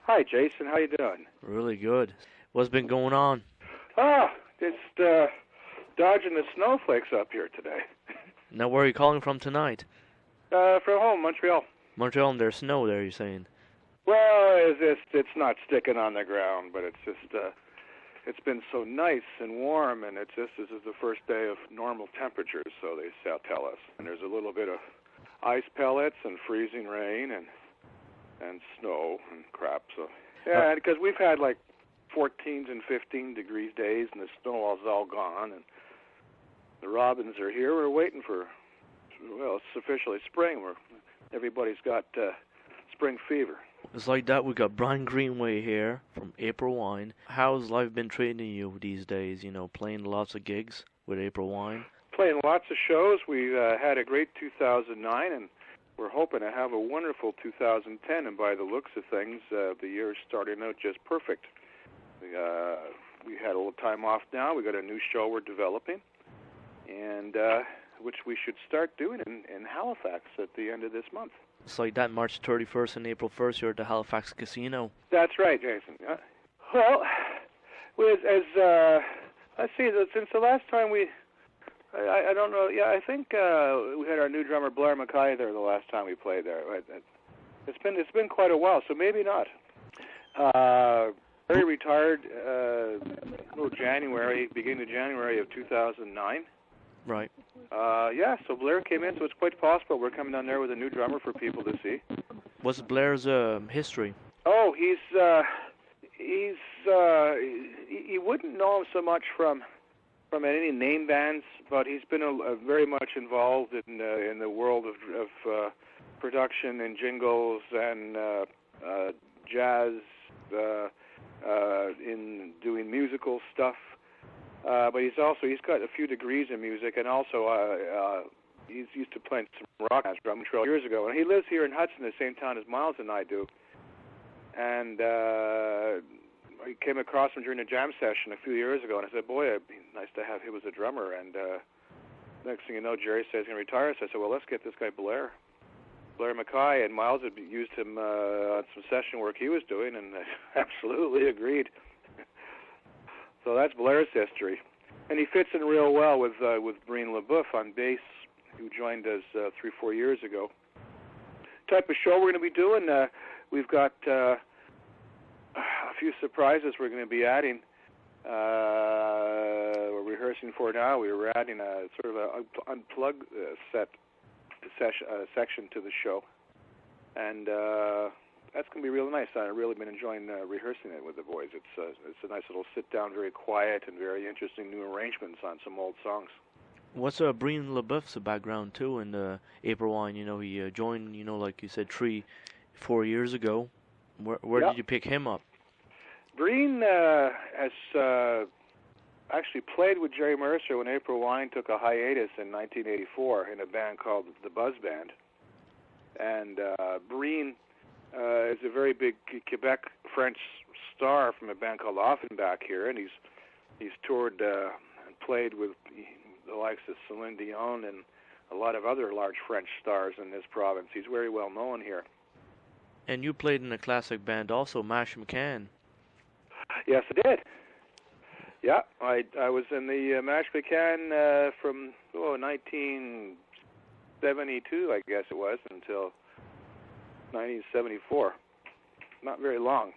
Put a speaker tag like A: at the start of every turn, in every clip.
A: Hi, Jason. How you doing?
B: Really good. What's been going on?
A: Just dodging the snowflakes up here today.
B: Now, where are you calling from tonight?
A: From home, Montreal.
B: Montreal, and there's snow there, you're saying?
A: Well, it's not sticking on the ground, but it's just it's been so nice and warm, and this is the first day of normal temperatures, so they tell us. And there's a little bit of ice pellets and freezing rain and snow and crap. So yeah, because we've had like 14 and 15 degrees days, and the snow is all gone, and the robins are here. We're waiting for, well, it's officially spring. Everybody's got spring fever.
B: It's like that. We got Brian Greenway here from April Wine. How's life been treating you these days? You know, playing lots of gigs with April Wine?
A: Playing lots of shows. We had a great 2009, and we're hoping to have a wonderful 2010. And by the looks of things, the year's starting out just perfect. We had a little time off now. We got a new show we're developing, and which we should start doing in Halifax at the end of this month.
B: It's like that, March 31st and April 1st, you're at the Halifax Casino.
A: That's right, Jason. Well, let's see, since the last time I don't know, yeah, I think we had our new drummer Blair Mackay there the last time we played there. It's been quite a while, so maybe not. Barry retired beginning of January of 2009.
B: Right.
A: Yeah, so Blair came in, so it's quite possible we're coming down there with a new drummer for people to see.
B: What's Blair's history?
A: Oh, you wouldn't know him so much from any name bands, but he's been very much involved in the world of production and jingles and jazz, in doing musical stuff. But he's got a few degrees in music, and also he's used to playing some rock bands from Montreal years ago. And he lives here in Hudson, the same town as Miles and I do. And I came across him during a jam session a few years ago, and I said, "Boy, it'd be nice to have him as a drummer." And next thing you know, Jerry says he's going to retire. So I said, "Well, let's get this guy Blair Mackay." And Miles had used him on some session work he was doing, and I absolutely agreed. So that's Blair's history, and he fits in real well with Breen LeBoeuf on bass, who joined us 3-4 years ago. Type of show we're going to be doing, we've got a few surprises we're going to be adding. We're rehearsing for now. We're adding a sort of a unplug section to the show, and that's going to be really nice. I've really been enjoying rehearsing it with the boys. It's a nice little sit-down, very quiet and very interesting new arrangements on some old songs. What's
B: Breen LeBoeuf's background, too, in April Wine? You know, he joined, like you said, 3-4 years ago. Where did you pick him up?
A: Breen has actually played with Jerry Mercer when April Wine took a hiatus in 1984 in a band called the Buzz Band. And Breen is a very big Quebec French star from a band called Offenbach here, and he's toured and played with the likes of Celine Dion and a lot of other large French stars in this province. He's very well known here.
B: And you played in a classic band also, Mashmakhan.
A: Yes, I did. Yeah, I was in the Mashmakhan from 1972, I guess it was, until 1974. Not very long.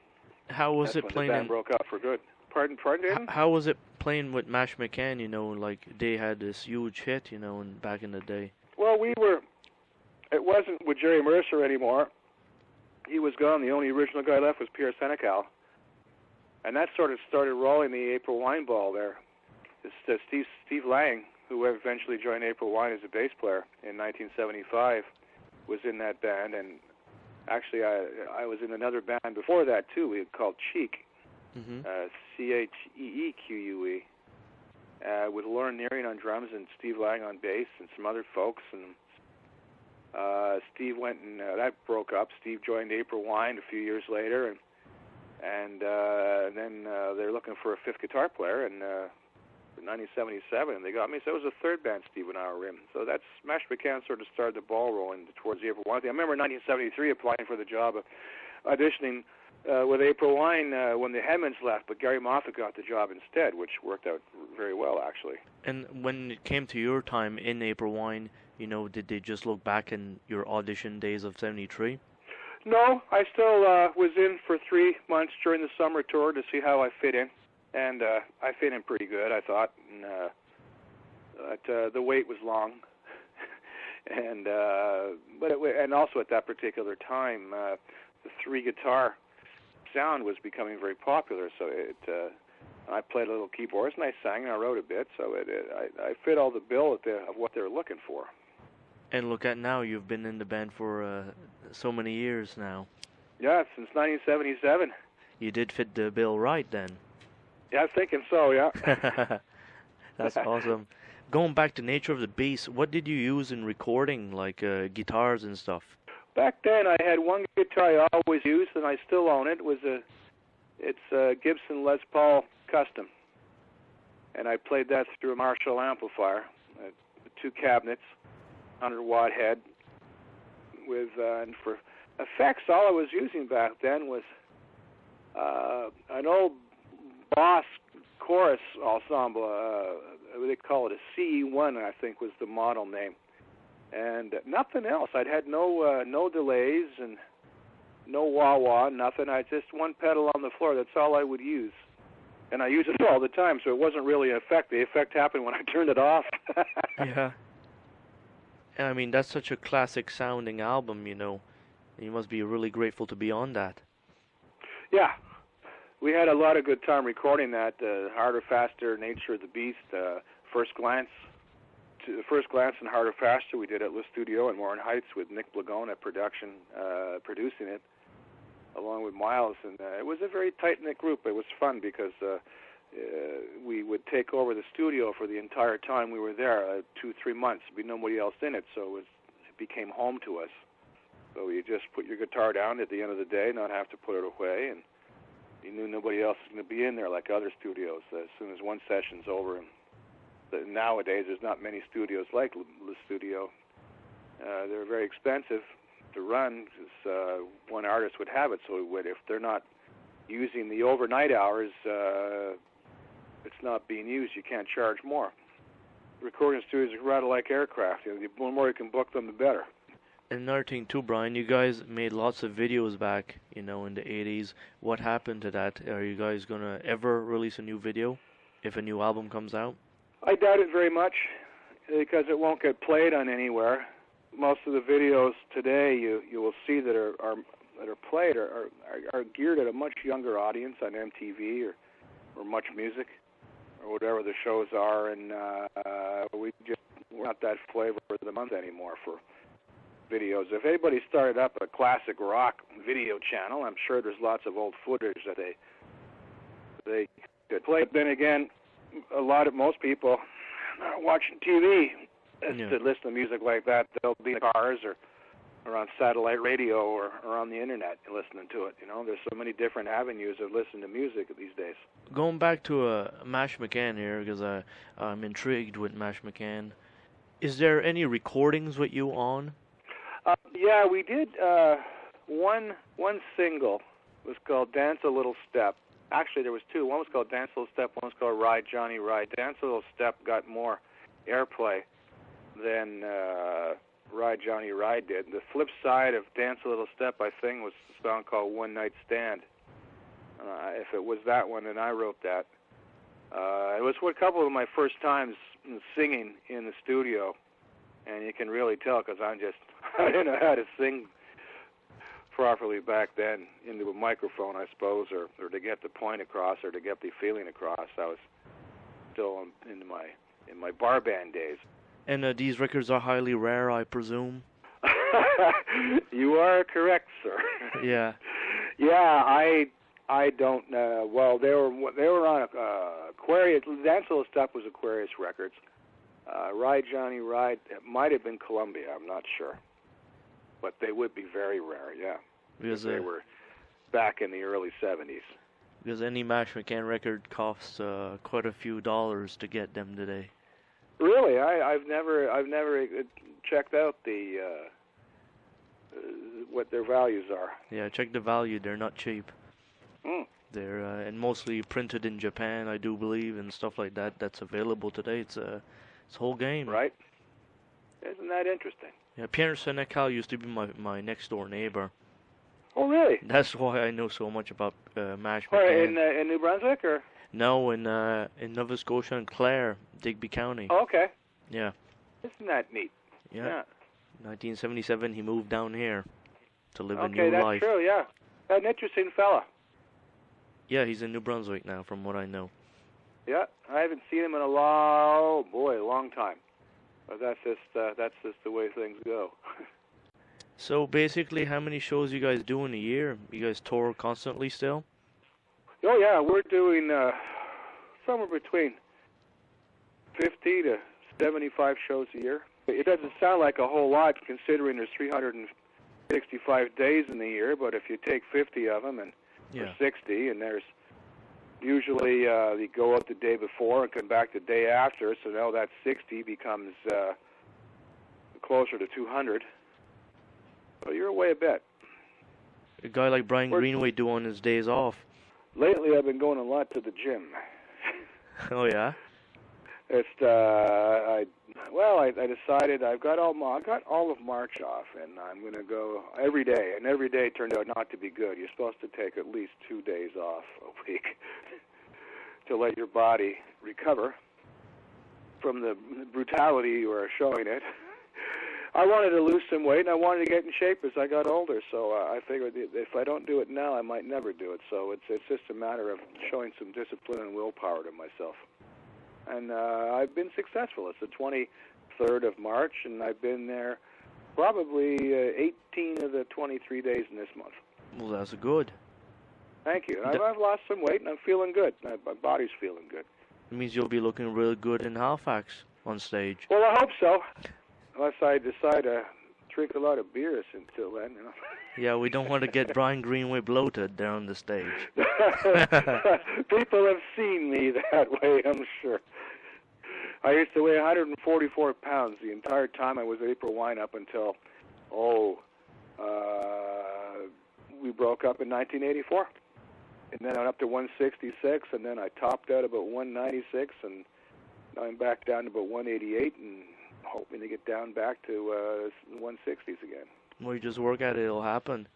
B: How was it playing?
A: The band broke up for good. Pardon?
B: How was it playing with Mashmakhan? Like they had this huge hit, back in the day.
A: Well, it wasn't with Jerry Mercer anymore. He was gone. The only original guy left was Pierre Senecal. And that sort of started rolling the April Wine ball there. Steve Lang, who eventually joined April Wine as a bass player in 1975, was in that band. And actually, I was in another band before that, too. We called Cheek, Cheequue, with Lauren Nearing on drums and Steve Lang on bass and some other folks. And Steve went and that broke up. Steve joined April Wine a few years later, and then they're looking for a fifth guitar player, and in 1977, and they got me. So it was the third band Steve and I were in. So that's Mashmakhan sort of started the ball rolling towards the April Wine thing. I remember in 1973 applying for the job of auditioning with April Wine when the Hemans left, but Gary Moffat got the job instead, which worked out very well, actually.
B: And when it came to your time in April Wine, you know, did they just look back in your audition days of '73?
A: No, I still was in for 3 months during the summer tour to see how I fit in, and I fit in pretty good, I thought. And, but the wait was long, and and also at that particular time, the 3-guitar sound was becoming very popular. So I played a little keyboards and I sang and I wrote a bit. So I fit all the bill of what they're looking for.
B: And look at now, you've been in the band for so many years now.
A: Yeah, since 1977.
B: You did fit the bill right then.
A: Yeah, I'm thinking so, yeah.
B: That's awesome. Going back to Nature of the Beast, what did you use in recording, like guitars and stuff?
A: Back then, I had one guitar I always used, and I still own it. It's a Gibson Les Paul Custom, and I played that through a Marshall amplifier, 2 cabinets, 100-watt head. And for effects, all I was using back then was an old Boss chorus ensemble. They call it a CE1, I think was the model name. And nothing else. I'd had no delays and no wah-wah, nothing. I just one pedal on the floor. That's all I would use. And I use it all the time, so it wasn't really an effect. The effect happened when I turned it off.
B: Yeah. And I mean, that's such a classic-sounding album, you know. You must be really grateful to be on that.
A: Yeah. We had a lot of good time recording that. Harder, Faster, Nature of the Beast, First Glance and Harder, Faster. We did at Le Studio in Warren Heights with Nick Blagone at production, producing it, along with Miles. And it was a very tight-knit group. It was fun because we would take over the studio for the entire time we were there, 2-3 months. There'd be nobody else in it, so it became home to us. So you just put your guitar down at the end of the day, not have to put it away, and you knew nobody else was going to be in there like other studios. As soon as one session's over, and nowadays there's not many studios like the studio. They're very expensive to run because one artist would have it, so it would, if they're not using the overnight hours, it's not being used, you can't charge more. Recording studios are rather like aircraft. You know, the more you can book them, the better.
B: Another thing too, Brian, you guys made lots of videos back, you know, in the 80s. What happened to that? Are you guys going to ever release a new video if a new album comes out?
A: I doubt it very much because it won't get played on anywhere. Most of the videos today you will see that are played are geared at a much younger audience on MTV or Much Music or whatever the shows are, and we're not that flavor of the month anymore for videos. If anybody started up a classic rock video channel, I'm sure there's lots of old footage that they could play. But then again, most people are watching TV to listen to music like that. They'll be in cars or on satellite radio or on the internet and listening to it. You know, there's so many different avenues of listening to music these days. Going
B: back to Mashmakhan here, because I'm intrigued with Mashmakhan. Is there any recordings with you on?
A: Yeah, we did one single. It was called Dance a Little Step. Actually, there was 2. One was called Dance a Little Step, one was called Ride, Johnny, Ride. Dance a Little Step got more airplay than Ride, Johnny, Ride did. The flip side of Dance a Little Step, I think, was a song called One Night Stand. If it was that one, then I wrote that. It was a couple of my first times singing in the studio, and you can really tell because I didn't know how to sing properly back then into a microphone, I suppose, or to get the point across or to get the feeling across. I was still in my bar band days.
B: And these records are highly rare, I presume?
A: You are correct, sir.
B: Yeah.
A: Yeah, I don't know. Well, they were on Aquarius. Dance a Little Step was Aquarius Records. Ride, Johnny, Ride, it might have been Columbia, I'm not sure. But they would be very rare, yeah. Because they were back in the early 70s.
B: Because any Mashmakhan record costs quite a few dollars to get them today.
A: Really? I've never checked out the what their values are.
B: Yeah, check the value. They're not cheap. They're and mostly printed in Japan, I do believe, and stuff like that. That's available today. It's a whole game.
A: Right. Isn't that interesting?
B: Yeah, Pierre Senecal used to be my next door neighbor.
A: Oh, really?
B: That's why I know so much about Mashmakhan.
A: Where, in New Brunswick, or?
B: No, in Nova Scotia and Clare, Digby County.
A: Oh, okay.
B: Yeah.
A: Isn't that neat?
B: Yeah. 1977, he moved down here to live a new
A: Okay, that's
B: life.
A: true, yeah. An interesting fella.
B: Yeah, he's in New Brunswick now, from what I know.
A: Yeah, I haven't seen him in a long time. But that's just the way things go.
B: So basically, how many shows you guys do in a year? You guys tour constantly still?
A: Oh yeah, we're doing somewhere between 50 to 75 shows a year. It doesn't sound like a whole lot considering there's 365 days in the year, but if you take 50 of them and or 60, and there's usually you go out the day before and come back the day after, so now that 60 becomes closer to 200. So you're away a bit.
B: A guy like Brian Greenway do on his days off.
A: Lately, I've been going a lot to the gym.
B: Oh yeah.
A: It's I decided I got all of March off, and I'm going to go every day. And every day turned out not to be good. You're supposed to take at least 2 days off a week to let your body recover from the brutality you are showing it. I wanted to lose some weight, and I wanted to get in shape as I got older. So I figured if I don't do it now, I might never do it. So it's just a matter of showing some discipline and willpower to myself. And I've been successful. It's the 23rd of March, and I've been there probably 18 of the 23 days in this month.
B: Well, that's good.
A: Thank you. I've lost some weight, and I'm feeling good. My body's feeling good.
B: It means you'll be looking really good in Halifax on stage.
A: Well, I hope so. Unless I decide to drink a lot of beers until then, you know.
B: Yeah, we don't want to get Brian Greenway bloated there on the stage.
A: People have seen me that way, I'm sure. I used to weigh 144 pounds the entire time I was April Wine up until, we broke up in 1984. And then I went up to 166, and then I topped out about 196, and now I'm back down to about 188, and hoping to get down back to 160s again.
B: Well, you just work at it; it'll happen.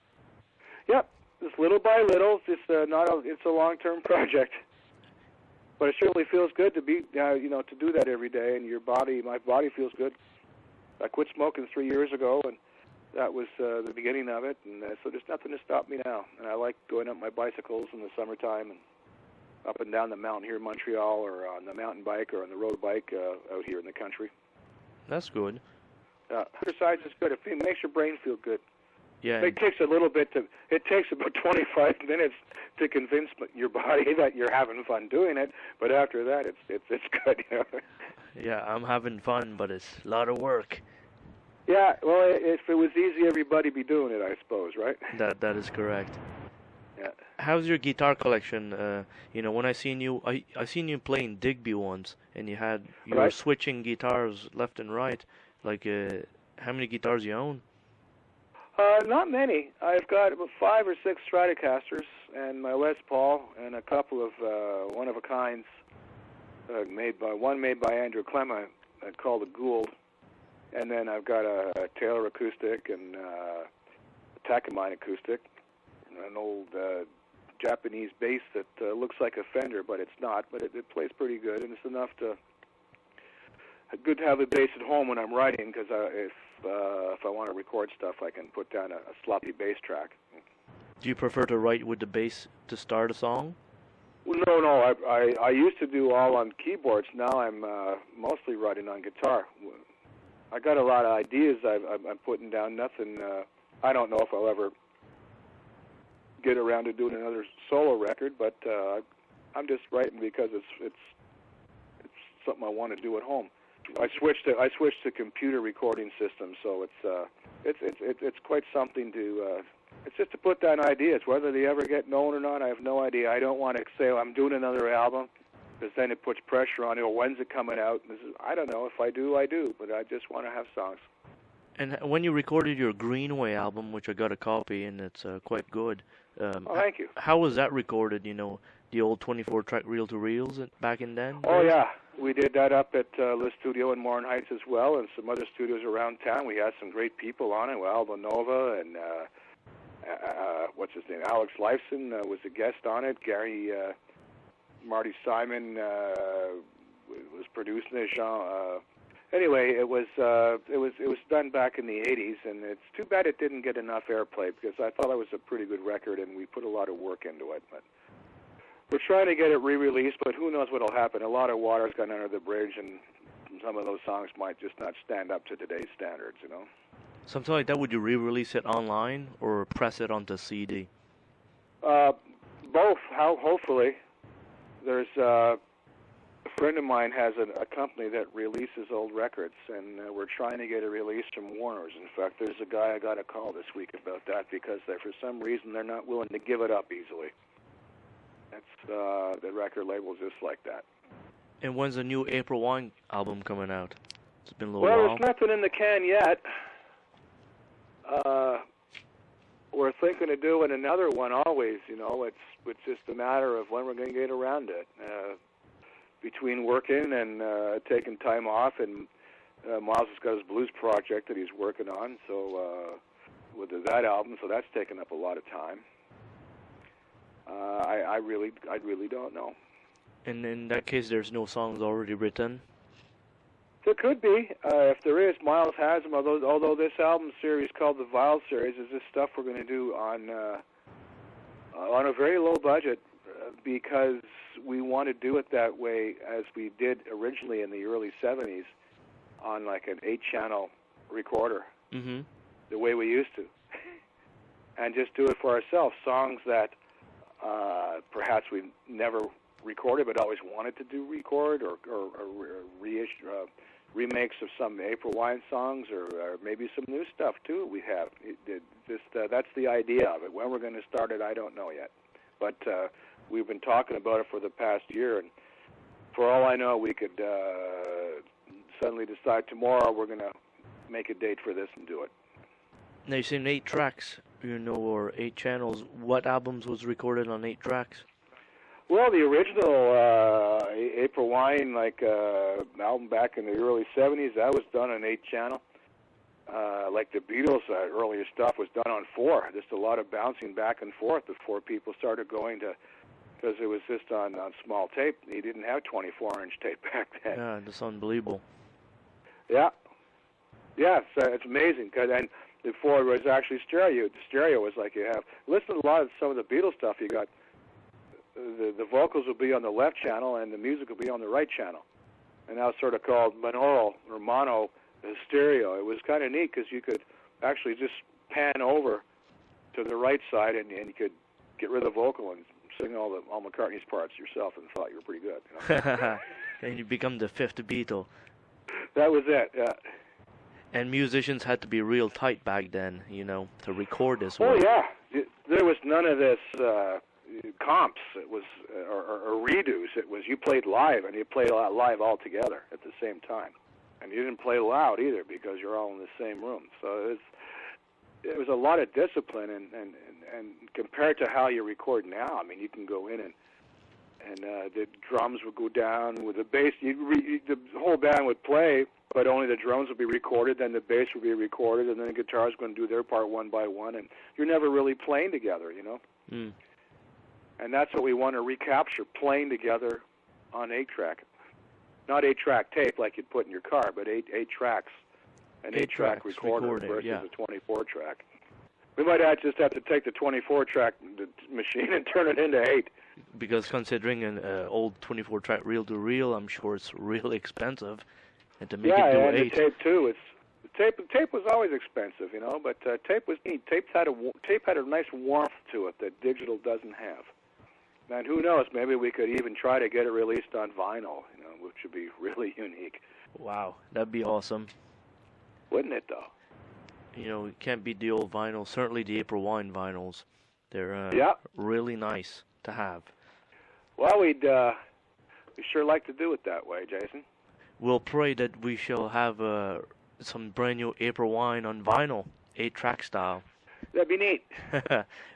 A: Yep, just little by little. It's a long-term project, but it certainly feels good to be, to do that every day. And my body feels good. I quit smoking 3 years ago, and that was the beginning of it. And so there's nothing to stop me now. And I like going up my bicycles in the summertime and up and down the mountain here in Montreal, or on the mountain bike or on the road bike out here in the country.
B: That's good.
A: Exercise is good. It makes your brain feel good.
B: Yeah.
A: It takes a little bit it takes about 25 minutes to convince your body that you're having fun doing it, but after that, it's good. You know?
B: Yeah, I'm having fun, but it's a lot of work.
A: Yeah, well, if it was easy, everybody'd be doing it, I suppose, right?
B: That is correct.
A: Yeah.
B: How's your guitar collection? When I seen you playing Digby once, and you were switching guitars left and right. Like, how many guitars you own?
A: Not many. I've got about 5 or 6 Stratocasters and my Les Paul and a couple of one-of-a-kinds made by Andrew Clement called the Gould. And then I've got a Taylor acoustic and a Takamine acoustic, an old Japanese bass that looks like a Fender, but it's not. But it plays pretty good, and it's enough to good to have a bass at home when I'm writing, because if I want to record stuff, I can put down a sloppy bass track.
B: Do you prefer to write with the bass to start a song?
A: Well, no. I used to do all on keyboards. Now I'm mostly writing on guitar. I got a lot of ideas I'm putting down. Nothing. I don't know if I'll ever get around to doing another solo record, but I'm just writing because it's something I want to do at home. I switched to computer recording systems, so it's quite something to. It's just to put down ideas. Whether they ever get known or not, I have no idea. I don't want to say I'm doing another album, because then it puts pressure on it. Or when's it coming out? And I don't know. If I do, I do. But I just want to have songs.
B: And when you recorded your Greenway album, which I got a copy, and it's quite good,
A: Thank you.
B: How was that recorded? The old 24-track reel-to-reels back in then?
A: Oh, yeah. We did that up at the studio in Morin Heights as well, and some other studios around town. We had some great people on it. Aldo Nova and what's his name? Alex Lifeson was a guest on it. Gary, Marty Simon was producing it. Anyway, it was done back in the 80s, and it's too bad it didn't get enough airplay because I thought it was a pretty good record, and we put a lot of work into it. But we're trying to get it re-released, but who knows what'll happen. A lot of water's gone under the bridge, and some of those songs might just not stand up to today's standards,
B: Something like that, would you re-release it online or press it onto CD?
A: Both, hopefully. There's a friend of mine has a company that releases old records, and we're trying to get a release from Warner's. In fact, there's a guy I got a call this week about that because for some reason they're not willing to give it up easily. That's the record label's just like that.
B: And when's the new April Wine album coming out? It's been a little
A: while.
B: Well,
A: there's nothing in the can yet. We're thinking of doing another one always, It's just a matter of when we're going to get around it. Between working and taking time off, and Miles has got his blues project that he's working on, so with that album, so that's taken up a lot of time. I really don't know.
B: And in that case, there's no songs already written?
A: There could be. If there is, Miles has them. Although this album series called the Vile Series is this stuff we're going to do on a very low budget because we want to do it that way as we did originally in the early 70s on like an 8-channel recorder, the way we used to, and just do it for ourselves. Songs that perhaps we never recorded but always wanted to record, or remakes of some April Wine songs, or maybe some new stuff too. We have that's the idea of it. When we're going to start it, I don't know yet, but we've been talking about it for the past year, and for all I know, we could suddenly decide tomorrow we're going to make a date for this and do it.
B: Now you said 8 tracks, or 8 channels. What albums was recorded on 8 tracks?
A: Well, the original April Wine, album back in the early 70s, that was done on 8-channel. Like the Beatles' earlier stuff was done on 4. Just a lot of bouncing back and forth before people started going to, because it was just on small tape. You didn't have 24-inch tape back then.
B: Yeah, that's unbelievable.
A: Yeah. Yeah, it's amazing. And before it was actually stereo. Stereo was like you have. Listen to a lot of some of the Beatles stuff. You got the vocals will be on the left channel and the music will be on the right channel. And that was sort of called monaural or mono stereo. It was kind of neat because you could actually just pan over to the right side and you could get rid of the vocal and sing all McCartney's parts yourself and thought you were pretty good.
B: And you become the 5th Beatle.
A: That was it, yeah.
B: And musicians had to be real tight back then, to record this one.
A: Oh, yeah. There was none of this comps. It was or redos. It was you played live, and you played live all together at the same time. And you didn't play loud either because you're all in the same room. So it was a lot of discipline, and compared to how you record now, I mean, you can go in and the drums would go down with the bass. The whole band would play, but only the drums would be recorded, then the bass would be recorded, and then the guitar's going to do their part one by one, and you're never really playing together,
B: Mm.
A: And that's what we want to recapture, playing together on 8-track. Not 8-track tape like you'd put in your car, but 8 tracks. An 8-track recorder versus a 24-track. We might just have to take the 24-track machine and turn it into 8.
B: Because considering an old 24-track reel-to-reel, I'm sure it's really expensive. And to make it do 8.
A: Yeah, and the tape too. The tape was always expensive, but tape was neat. Tape had a nice warmth to it that digital doesn't have. And who knows? Maybe we could even try to get it released on vinyl, which would be really unique.
B: Wow, that'd be awesome.
A: Wouldn't it, though?
B: It can't beat the old vinyl. Certainly the April Wine vinyls. They're really nice to have.
A: Well, we sure like to do it that way, Jason.
B: We'll pray that we shall have some brand new April Wine on vinyl, 8-track style.
A: That'd be neat.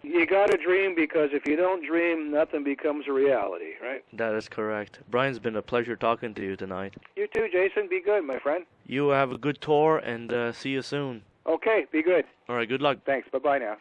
A: You gotta dream, because if you don't dream, nothing becomes a reality, right?
B: That is correct. Brian's been a pleasure talking to you tonight.
A: You too, Jason. Be good, my friend.
B: You have a good tour, and see you soon.
A: Okay, be good.
B: All right, good luck.
A: Thanks. Bye-bye now.